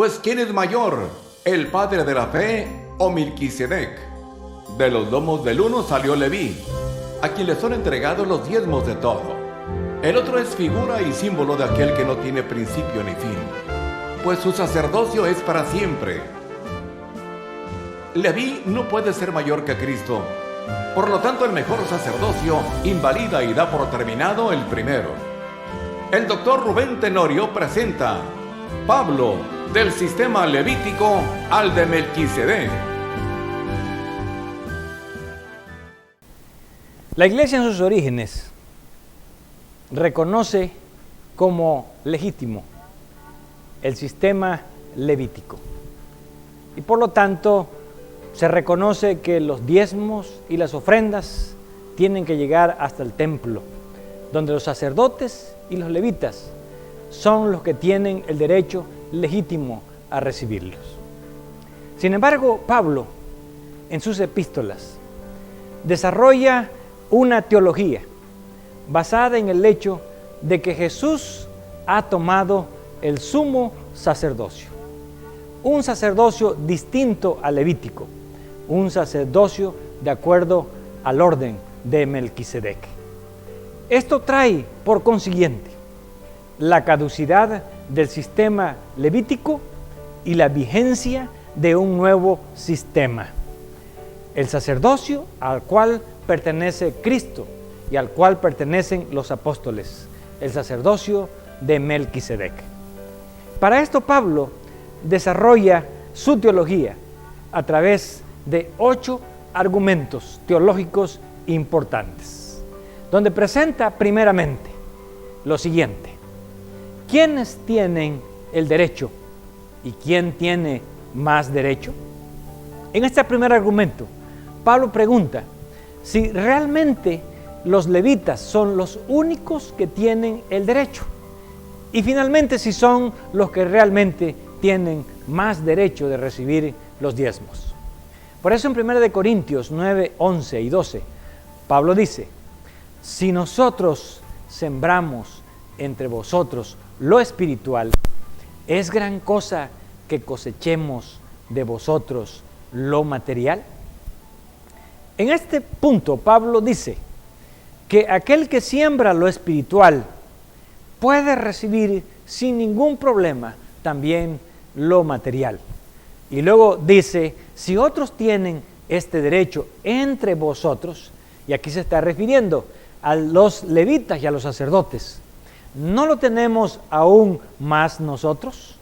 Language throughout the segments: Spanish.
Pues ¿quién es mayor, el padre de la fe o Melquisedec? De los lomos del uno salió Leví, a quien le son entregados los diezmos de todo. El otro es figura y símbolo de aquel que no tiene principio ni fin, pues su sacerdocio es para siempre. Leví no puede ser mayor que Cristo, por lo tanto el mejor sacerdocio invalida y da por terminado el primero. El doctor Rubén Tenorio presenta Pablo, del sistema levítico al de Melquisedec. La Iglesia en sus orígenes reconoce como legítimo el sistema levítico y por lo tanto se reconoce que los diezmos y las ofrendas tienen que llegar hasta el templo, donde los sacerdotes y los levitas son los que tienen el derecho legítimo a recibirlos. Sin embargo, Pablo, en sus epístolas, desarrolla una teología basada en el hecho de que Jesús ha tomado el sumo sacerdocio, un sacerdocio distinto al levítico, un sacerdocio de acuerdo al orden de Melquisedec. Esto trae, por consiguiente, la caducidad del sistema levítico y la vigencia de un nuevo sistema, el sacerdocio al cual pertenece Cristo y al cual pertenecen los apóstoles, el sacerdocio de Melquisedec. Para esto Pablo desarrolla su teología a través de 8 argumentos teológicos importantes, donde presenta primeramente lo siguiente: ¿quiénes tienen el derecho y quién tiene más derecho? En este primer argumento, Pablo pregunta si realmente los levitas son los únicos que tienen el derecho y finalmente si son los que realmente tienen más derecho de recibir los diezmos. Por eso en 1 Corintios 9, 11 y 12, Pablo dice: si nosotros sembramos entre vosotros lo espiritual, ¿es gran cosa que cosechemos de vosotros lo material? En este punto Pablo dice que aquel que siembra lo espiritual puede recibir sin ningún problema también lo material. Y luego dice, si otros tienen este derecho entre vosotros, y aquí se está refiriendo a los levitas y a los sacerdotes, ¿no lo tenemos aún más nosotros?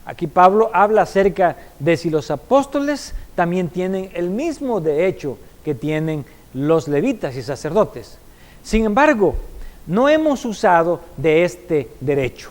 Aquí Pablo habla acerca de si los apóstoles también tienen el mismo derecho que tienen los levitas y sacerdotes. Sin embargo, no hemos usado de este derecho.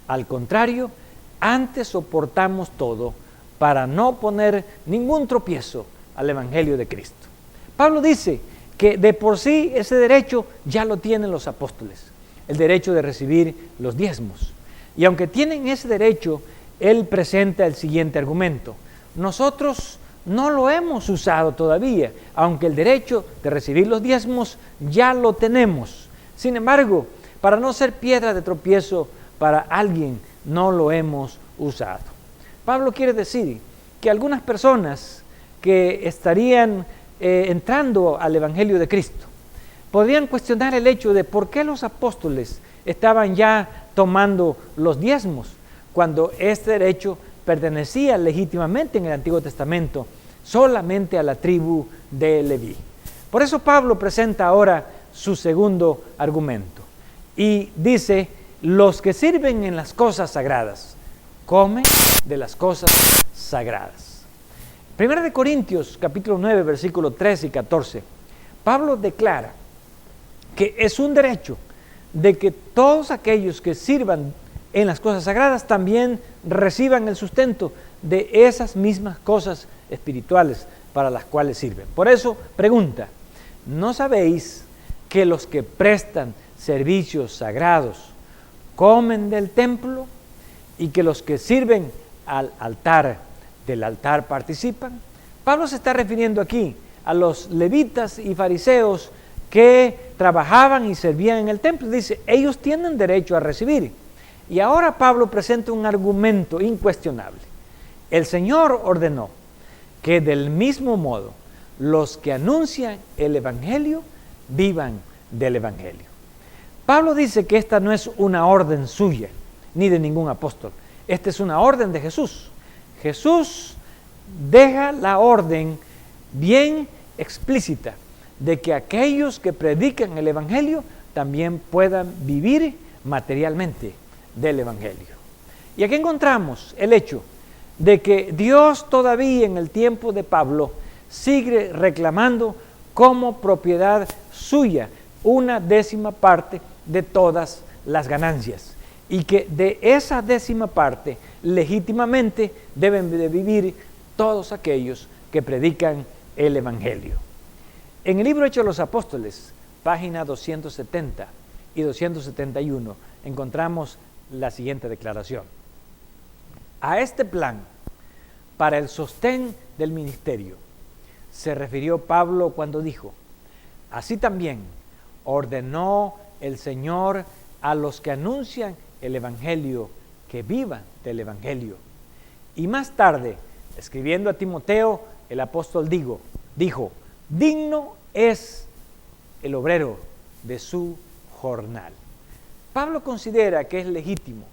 Al contrario, antes soportamos todo para no poner ningún tropiezo al Evangelio de Cristo. Pablo dice que de por sí ese derecho ya lo tienen los apóstoles, el derecho de recibir los diezmos. Y aunque tienen ese derecho, él presenta el siguiente argumento: nosotros no lo hemos usado todavía, aunque el derecho de recibir los diezmos ya lo tenemos. Sin embargo, para no ser piedra de tropiezo para alguien, no lo hemos usado. Pablo quiere decir que algunas personas que estarían entrando al Evangelio de Cristo podrían cuestionar el hecho de por qué los apóstoles estaban ya tomando los diezmos, cuando este derecho pertenecía legítimamente en el Antiguo Testamento solamente a la tribu de Leví. Por eso Pablo presenta ahora su segundo argumento y dice: los que sirven en las cosas sagradas comen de las cosas sagradas. 1 Corintios capítulo 9 versículos 13 y 14, Pablo declara que es un derecho de que todos aquellos que sirvan en las cosas sagradas también reciban el sustento de esas mismas cosas espirituales para las cuales sirven. Por eso pregunta: ¿no sabéis que los que prestan servicios sagrados comen del templo y que los que sirven al altar del altar participan? Pablo se está refiriendo aquí a los levitas y fariseos que trabajaban y servían en el templo. Dice, ellos tienen derecho a recibir. Y ahora Pablo presenta un argumento incuestionable. El Señor ordenó que del mismo modo los que anuncian el Evangelio vivan del Evangelio. Pablo dice que esta no es una orden suya, ni de ningún apóstol. Esta es una orden de Jesús. Jesús deja la orden bien explícita de que aquellos que predican el Evangelio también puedan vivir materialmente del Evangelio. Y aquí encontramos el hecho de que Dios todavía en el tiempo de Pablo sigue reclamando como propiedad suya una décima parte de todas las ganancias, y que de esa décima parte legítimamente deben de vivir todos aquellos que predican el Evangelio. En el libro Hechos de los Apóstoles, página 270 y 271, encontramos la siguiente declaración. A este plan para el sostén del ministerio se refirió Pablo cuando dijo: así también ordenó el Señor a los que anuncian el Evangelio que vivan del Evangelio. Y más tarde, escribiendo a Timoteo, el apóstol dijo: digno es el obrero de su jornal. Pablo considera que es legítimo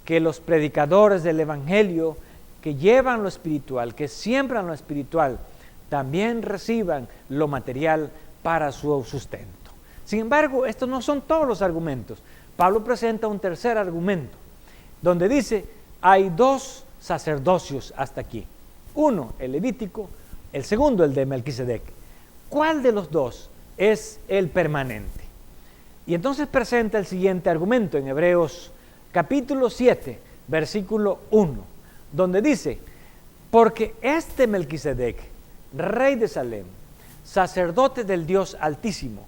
que los predicadores del Evangelio que llevan lo espiritual, que siembran lo espiritual, también reciban lo material para su sustento. Sin embargo, estos no son todos los argumentos. Pablo presenta un tercer argumento, donde dice, hay dos sacerdocios hasta aquí. Uno, el levítico, el segundo, el de Melquisedec. ¿Cuál de los dos es el permanente? Y entonces presenta el siguiente argumento en Hebreos capítulo 7, versículo 1, donde dice, porque este Melquisedec, rey de Salem, sacerdote del Dios Altísimo,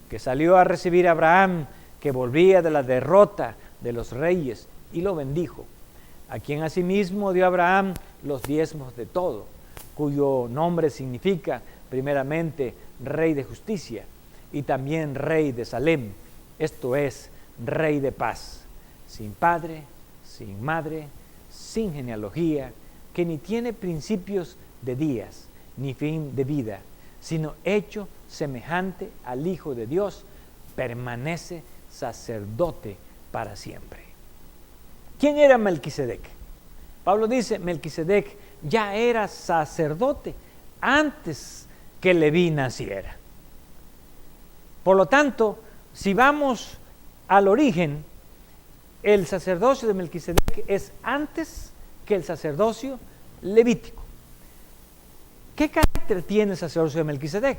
que salió a recibir a Abraham, que volvía de la derrota de los reyes, y lo bendijo, a quien asimismo dio Abraham los diezmos de todo, cuyo nombre significa primeramente Rey de Justicia, y también Rey de Salem, esto es, Rey de Paz, sin padre, sin madre, sin genealogía, que ni tiene principios de días, ni fin de vida, sino hecho semejante al Hijo de Dios, permanece sacerdote para siempre. ¿Quién era Melquisedec? Pablo dice, Melquisedec ya era sacerdote antes que Leví naciera. Por lo tanto, si vamos al origen, el sacerdocio de Melquisedec es antes que el sacerdocio levítico. ¿Qué carácter tiene el sacerdocio de Melquisedec?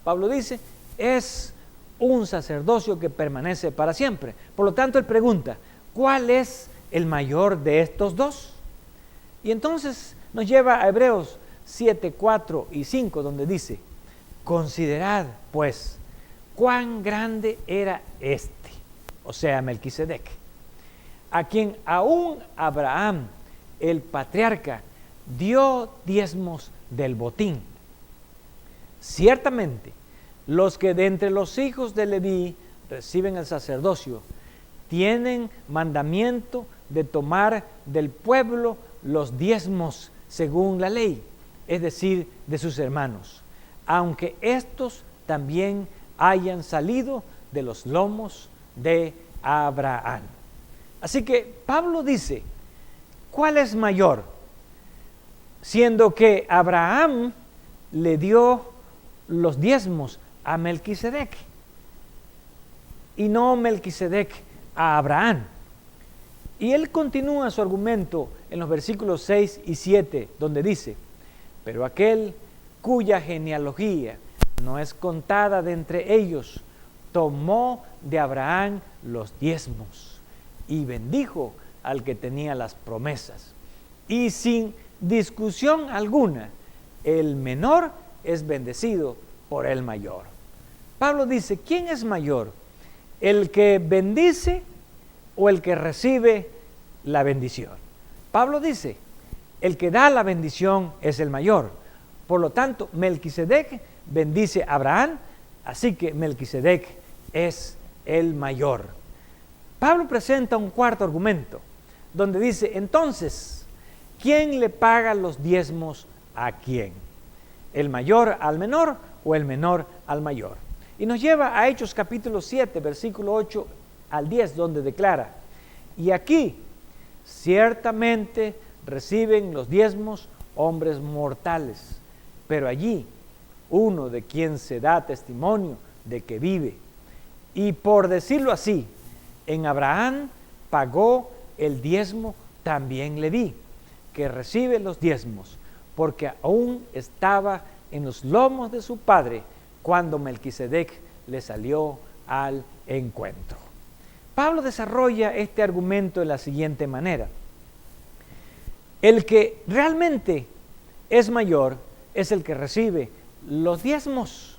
Pablo dice, es un sacerdocio que permanece para siempre. Por lo tanto, él pregunta, ¿cuál es el mayor de estos dos? Y entonces nos lleva a Hebreos 7, 4 y 5, donde dice, considerad, pues, cuán grande era este, o sea, Melquisedec, a quien aún Abraham, el patriarca, dio diezmos del botín. Ciertamente, los que de entre los hijos de Leví reciben el sacerdocio, tienen mandamiento de tomar del pueblo los diezmos según la ley, es decir, de sus hermanos, aunque estos también hayan salido de los lomos de Abraham. Así que Pablo dice, ¿cuál es mayor? Siendo que Abraham le dio los diezmos a Melquisedec y no Melquisedec a Abraham. Y él continúa su argumento en los versículos 6 y 7, donde dice, pero aquel cuya genealogía no es contada de entre ellos, tomó de Abraham los diezmos y bendijo al que tenía las promesas. Y sin discusión alguna, el menor es bendecido por el mayor. Pablo dice, ¿quién es mayor? ¿El que bendice o el que recibe la bendición? Pablo dice, el que da la bendición es el mayor. Por lo tanto, Melquisedec bendice a Abraham, así que Melquisedec es el mayor. Pablo presenta un cuarto argumento, donde dice, entonces, ¿quién le paga los diezmos a quién? ¿El mayor al menor o el menor al mayor? Y nos lleva a Hechos capítulo 7, versículo 8 al 10, donde declara: y aquí ciertamente reciben los diezmos hombres mortales, pero allí uno de quien se da testimonio de que vive. Y por decirlo así, en Abraham pagó el diezmo también Leví, que recibe los diezmos, porque aún estaba en los lomos de su padre cuando Melquisedec le salió al encuentro. Pablo desarrolla este argumento de la siguiente manera: el que realmente es mayor es el que recibe los diezmos.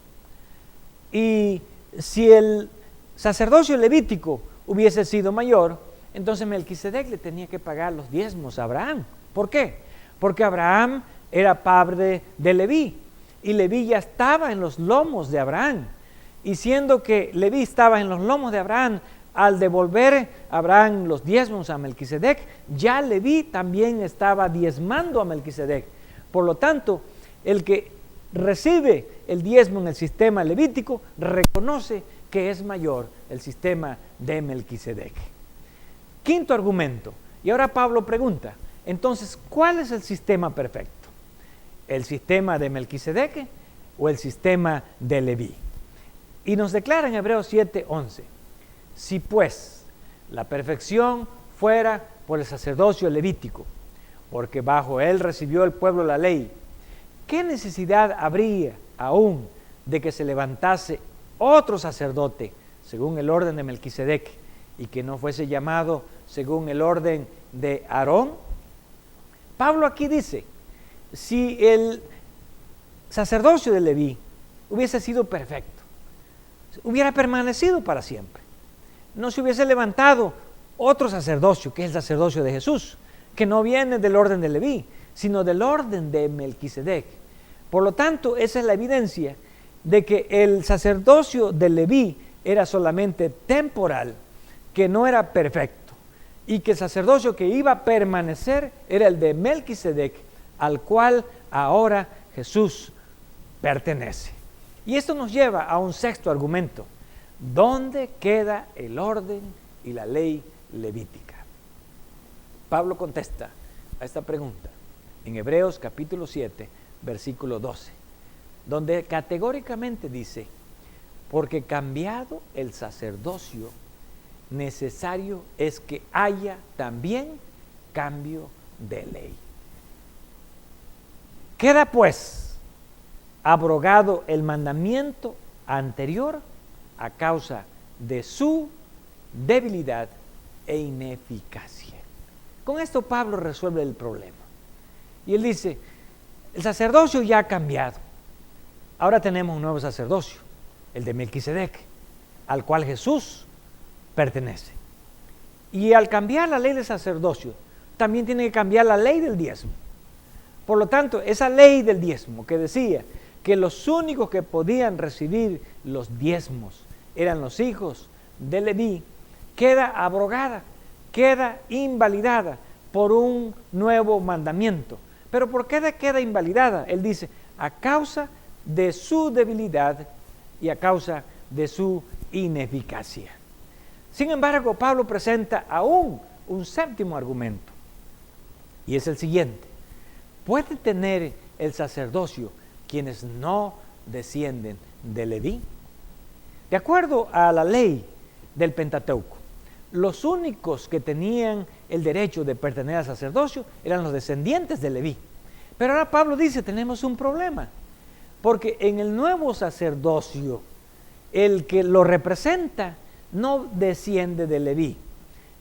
Y si el sacerdocio levítico hubiese sido mayor, entonces Melquisedec le tenía que pagar los diezmos a Abraham. ¿Por qué? Porque Abraham era padre de Leví, y Leví ya estaba en los lomos de Abraham. Y siendo que Leví estaba en los lomos de Abraham, al devolver Abraham los diezmos a Melquisedec, ya Leví también estaba diezmando a Melquisedec. Por lo tanto, el que recibe el diezmo en el sistema levítico reconoce que es mayor el sistema de Melquisedec. Quinto argumento. Y ahora Pablo pregunta: entonces, ¿cuál es el sistema perfecto? ¿El sistema de Melquisedec o el sistema de Leví? Y nos declara en Hebreos 7:11: si pues la perfección fuera por el sacerdocio levítico, porque bajo él recibió el pueblo la ley, ¿qué necesidad habría aún de que se levantase otro sacerdote según el orden de Melquisedec y que no fuese llamado según el orden de Aarón? Pablo aquí dice: si el sacerdocio de Leví hubiese sido perfecto, hubiera permanecido para siempre, no se hubiese levantado otro sacerdocio, que es el sacerdocio de Jesús, que no viene del orden de Leví, sino del orden de Melquisedec. Por lo tanto, esa es la evidencia de que el sacerdocio de Leví era solamente temporal, que no era perfecto, y que el sacerdocio que iba a permanecer era el de Melquisedec, al cual ahora Jesús pertenece. Y esto nos lleva a un sexto argumento: ¿dónde queda el orden y la ley levítica? Pablo contesta a esta pregunta en Hebreos capítulo 7, versículo 12, donde categóricamente dice: porque cambiado el sacerdocio, necesario es que haya también cambio de ley. Queda pues abrogado el mandamiento anterior a causa de su debilidad e ineficacia. Con esto Pablo resuelve el problema. Y él dice: el sacerdocio ya ha cambiado. Ahora tenemos un nuevo sacerdocio, el de Melquisedec, al cual Jesús pertenece. Y al cambiar la ley del sacerdocio, también tiene que cambiar la ley del diezmo. Por lo tanto, esa ley del diezmo que decía que los únicos que podían recibir los diezmos eran los hijos de Leví, queda abrogada, queda invalidada por un nuevo mandamiento. ¿Pero por qué queda invalidada? Él dice: a causa de su debilidad y a causa de su ineficacia. Sin embargo, Pablo presenta aún un séptimo argumento, y es el siguiente: ¿puede tener el sacerdocio quienes no descienden de Leví? De acuerdo a la ley del Pentateuco, los únicos que tenían el derecho de pertenecer al sacerdocio eran los descendientes de Leví. Pero ahora Pablo dice: tenemos un problema, porque en el nuevo sacerdocio el que lo representa no desciende de Leví.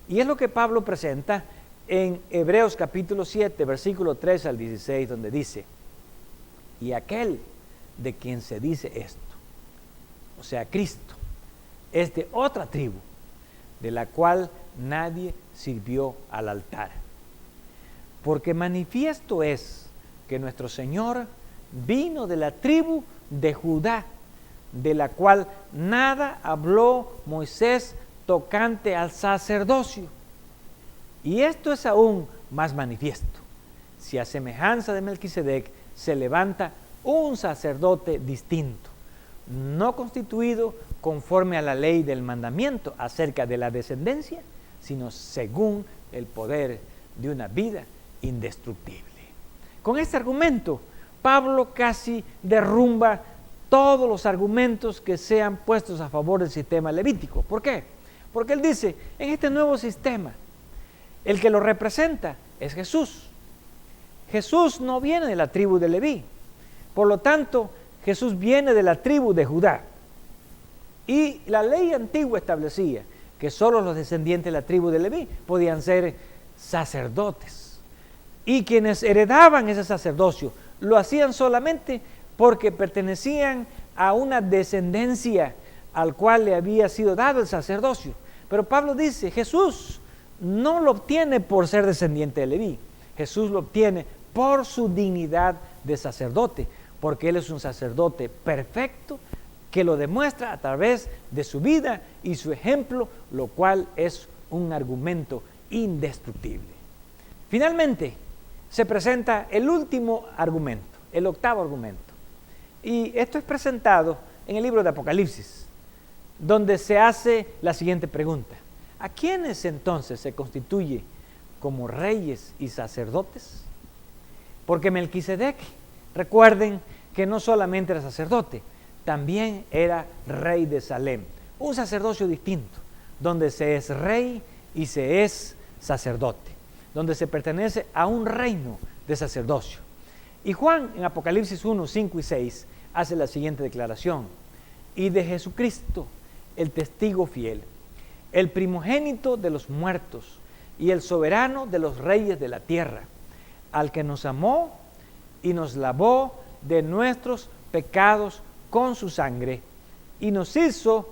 Y es lo que Pablo presenta en Hebreos capítulo 7, versículo 3 al 16, donde dice: y aquel de quien se dice esto, o sea, Cristo, es de otra tribu, de la cual nadie sirvió al altar. Porque manifiesto es que nuestro Señor vino de la tribu de Judá, de la cual nada habló Moisés tocante al sacerdocio. Y esto es aún más manifiesto, si a semejanza de Melquisedec se levanta un sacerdote distinto, no constituido conforme a la ley del mandamiento acerca de la descendencia, sino según el poder de una vida indestructible. Con este argumento, Pablo casi derrumba todos los argumentos que sean puestos a favor del sistema levítico. ¿Por qué? Porque él dice, en este nuevo sistema, el que lo representa es Jesús. Jesús no viene de la tribu de Leví, por lo tanto, Jesús viene de la tribu de Judá. Y la ley antigua establecía que solo los descendientes de la tribu de Leví podían ser sacerdotes. Y quienes heredaban ese sacerdocio lo hacían solamente porque pertenecían a una descendencia al cual le había sido dado el sacerdocio. Pero Pablo dice, Jesús no lo obtiene por ser descendiente de Leví. Jesús lo obtiene por su dignidad de sacerdote, porque Él es un sacerdote perfecto que lo demuestra a través de su vida y su ejemplo, lo cual es un argumento indestructible. Finalmente, se presenta el último argumento, el octavo argumento. Y esto es presentado en el libro de Apocalipsis, donde se hace la siguiente pregunta. ¿A quiénes entonces se constituye como reyes y sacerdotes? Porque Melquisedec, recuerden que no solamente era sacerdote, también era rey de Salem, un sacerdocio distinto, donde se es rey y se es sacerdote, donde se pertenece a un reino de sacerdocio. Y Juan en Apocalipsis 1, 5 y 6 hace la siguiente declaración: y de Jesucristo, el testigo fiel, el primogénito de los muertos y el soberano de los reyes de la tierra, al que nos amó y nos lavó de nuestros pecados con su sangre y nos hizo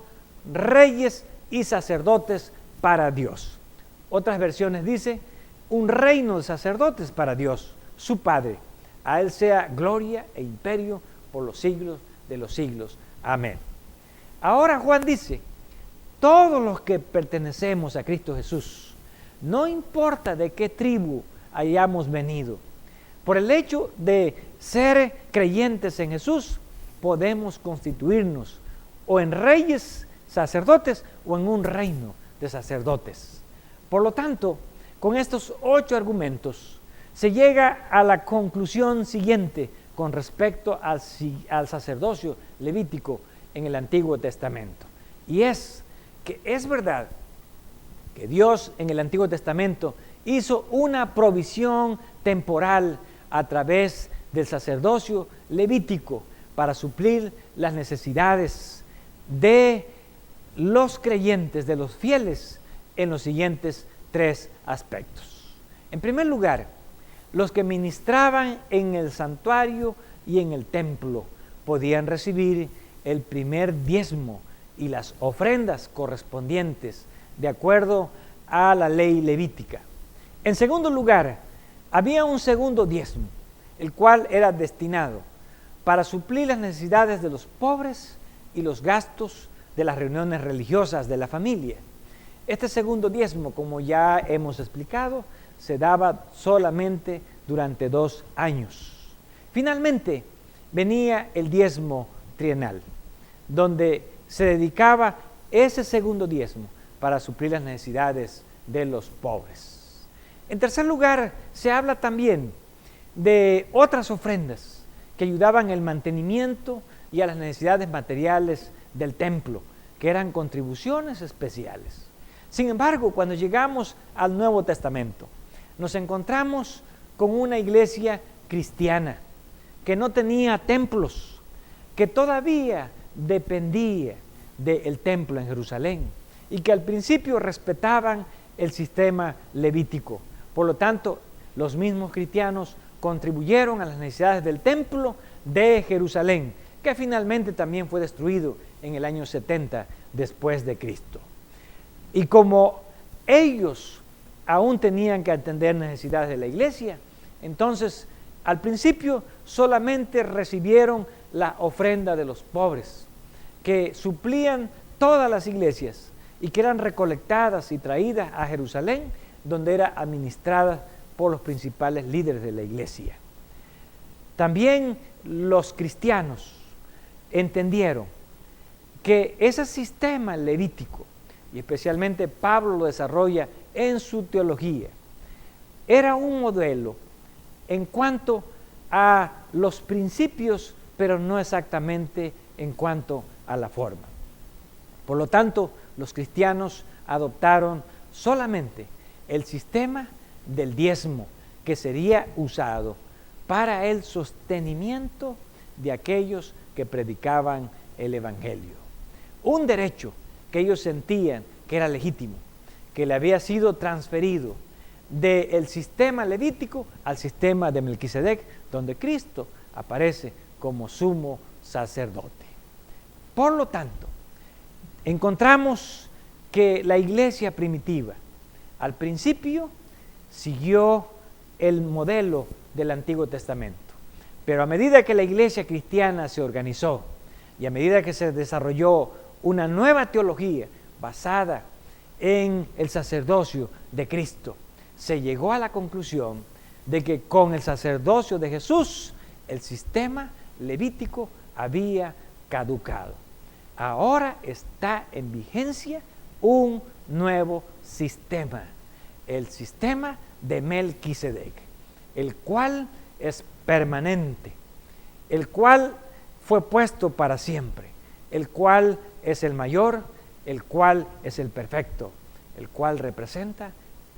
reyes y sacerdotes para Dios. Otras versiones dice, un reino de sacerdotes para Dios, su Padre. A Él sea gloria e imperio por los siglos de los siglos. Amén. Ahora Juan dice, todos los que pertenecemos a Cristo Jesús, no importa de qué tribu hayamos venido, por el hecho de ser creyentes en Jesús, podemos constituirnos o en reyes sacerdotes o en un reino de sacerdotes. Por lo tanto, con estos 8 argumentos, se llega a la conclusión siguiente con respecto al sacerdocio levítico en el Antiguo Testamento. Y es que es verdad que Dios en el Antiguo Testamento hizo una provisión temporal a través del sacerdocio levítico para suplir las necesidades de los creyentes, de los fieles, en los siguientes 3 aspectos. En primer lugar, los que ministraban en el santuario y en el templo podían recibir el primer diezmo y las ofrendas correspondientes de acuerdo a la ley levítica. En segundo lugar, había un segundo diezmo, el cual era destinado para suplir las necesidades de los pobres y los gastos de las reuniones religiosas de la familia. Este segundo diezmo, como ya hemos explicado, se daba solamente durante 2 años. Finalmente, venía el diezmo trienal, donde se dedicaba ese segundo diezmo para suplir las necesidades de los pobres. En tercer lugar, se habla también de otras ofrendas que ayudaban en el mantenimiento y a las necesidades materiales del templo, que eran contribuciones especiales. Sin embargo, cuando llegamos al Nuevo Testamento, nos encontramos con una iglesia cristiana que no tenía templos, que todavía dependía del templo en Jerusalén y que al principio respetaban el sistema levítico. Por lo tanto, los mismos cristianos contribuyeron a las necesidades del templo de Jerusalén, que finalmente también fue destruido en el año 70 después de Cristo. Y como ellos aún tenían que atender necesidades de la iglesia, entonces al principio solamente recibieron la ofrenda de los pobres, que suplían todas las iglesias y que eran recolectadas y traídas a Jerusalén, donde era administrada por los principales líderes de la iglesia. También los cristianos entendieron que ese sistema levítico, y especialmente Pablo lo desarrolla en su teología, era un modelo en cuanto a los principios, pero no exactamente en cuanto a la forma. Por lo tanto, los cristianos adoptaron solamente el sistema del diezmo, que sería usado para el sostenimiento de aquellos que predicaban el evangelio. Un derecho que ellos sentían que era legítimo, que le había sido transferido del sistema levítico al sistema de Melquisedec, donde Cristo aparece como sumo sacerdote. Por lo tanto, encontramos que la iglesia primitiva al principio siguió el modelo del Antiguo Testamento, pero a medida que la iglesia cristiana se organizó y a medida que se desarrolló una nueva teología basada en el sacerdocio de Cristo, se llegó a la conclusión de que con el sacerdocio de Jesús el sistema levítico había caducado. Ahora está en vigencia un nuevo sistema, el sistema de Melquisedec, el cual es permanente, el cual fue puesto para siempre, el cual es el mayor, el cual es el perfecto, el cual representa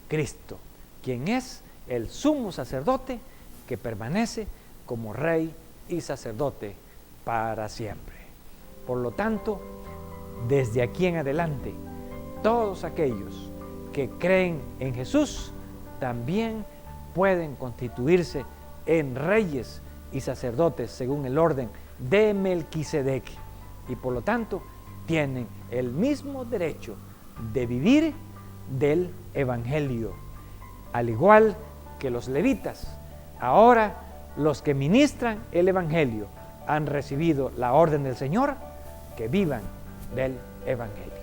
Cristo, quien es el sumo sacerdote que permanece como rey y sacerdote para siempre. Por lo tanto, desde aquí en adelante, todos aquellos que creen en Jesús también pueden constituirse en reyes y sacerdotes según el orden de Melquisedec, y por lo tanto tienen el mismo derecho de vivir del evangelio, al igual que los levitas. Ahora los que ministran el evangelio han recibido la orden del Señor, que vivan del evangelio.